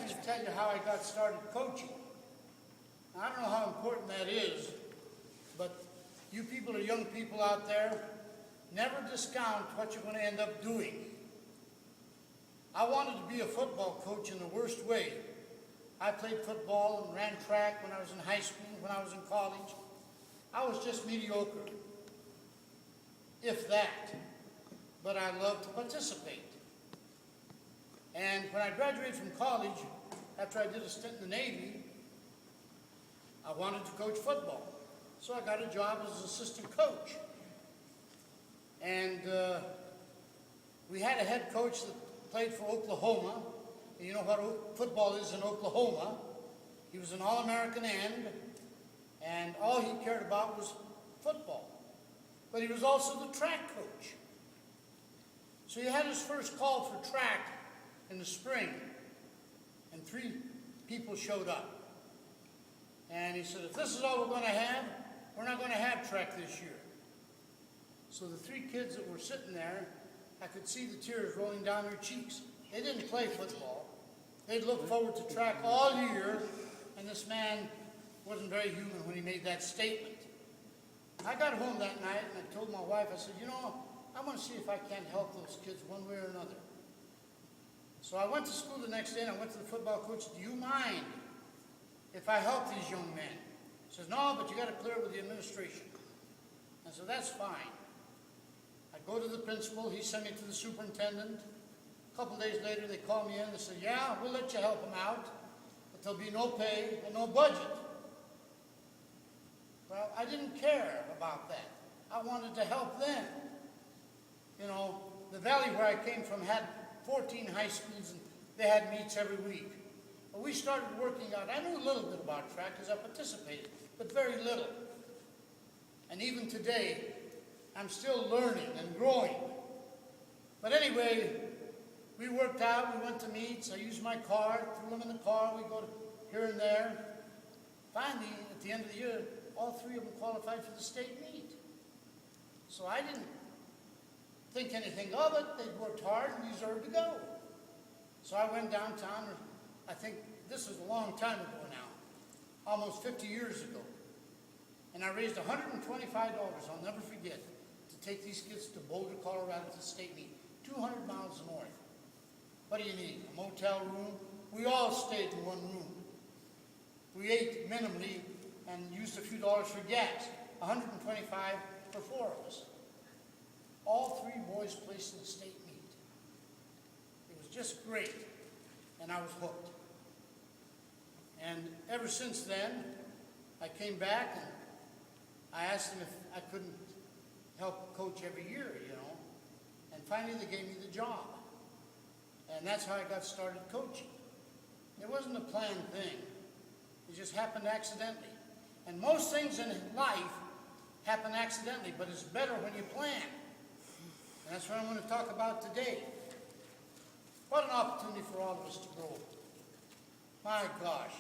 me to tell you how I got started coaching. I don't know how important that is, but you people are young people out there, never discount what you're going to end up doing. I wanted to be a football coach in the worst way. I played football and ran track when I was in high school, when I was in college. I was just mediocre, if that, but I loved to participate. And when I graduated from college, after I did a stint in the Navy, I wanted to coach football. So I got a job as an assistant coach. And we had a head coach that played for Oklahoma. And you know what football is in Oklahoma. He was an All-American end, and all he cared about was football. But he was also the track coach. So he had his first call for track in the spring, and 3 people showed up. And he said, if this is all we're going to have, we're not going to have track this year. So the 3 kids that were sitting there, I could see the tears rolling down their cheeks. They didn't play football. They'd looked forward to track all year, and this man wasn't very human when he made that statement. I got home that night, and I told my wife, I said, you know, I want to see if I can't help those kids one way or another. So I went to school the next day, and I went to the football coach. Do you mind if I help these young men? He says, no, but you got to clear it with the administration. I said, that's fine. I go to the principal. He sent me to the superintendent. A couple days later, they called me in. They said, yeah, we'll let you help them out, but there'll be no pay and no budget. Well, I didn't care about that. I wanted to help them. You know, the valley where I came from had 14 high schools, and they had meets every week. But we started working out. I knew a little bit about track because I participated, but very little. And even today, I'm still learning and growing. But anyway, we worked out, we went to meets, I used my car, threw them in the car, we go here and there. Finally, at the end of the year, all 3 of them qualified for the state meet. So I didn't think anything of it. They'd worked hard and deserved to go. So I went downtown, I think this was a long time ago now, almost 50 years ago. And I raised $125, I'll never forget, to take these kids to Boulder, Colorado to the state meet, 200 miles north. What do you need? A motel room? We all stayed in one room. We ate minimally and used a few dollars for gas, $125 for 4 of us. All 3 boys placed in the state meet. It was just great, and I was hooked. And ever since then, I came back and I asked them if I couldn't help coach every year, you know. And finally they gave me the job. And that's how I got started coaching. It wasn't a planned thing. It just happened accidentally. And most things in life happen accidentally, but it's better when you plan. And that's what I'm going to talk about today. What an opportunity for all of us to grow. My gosh.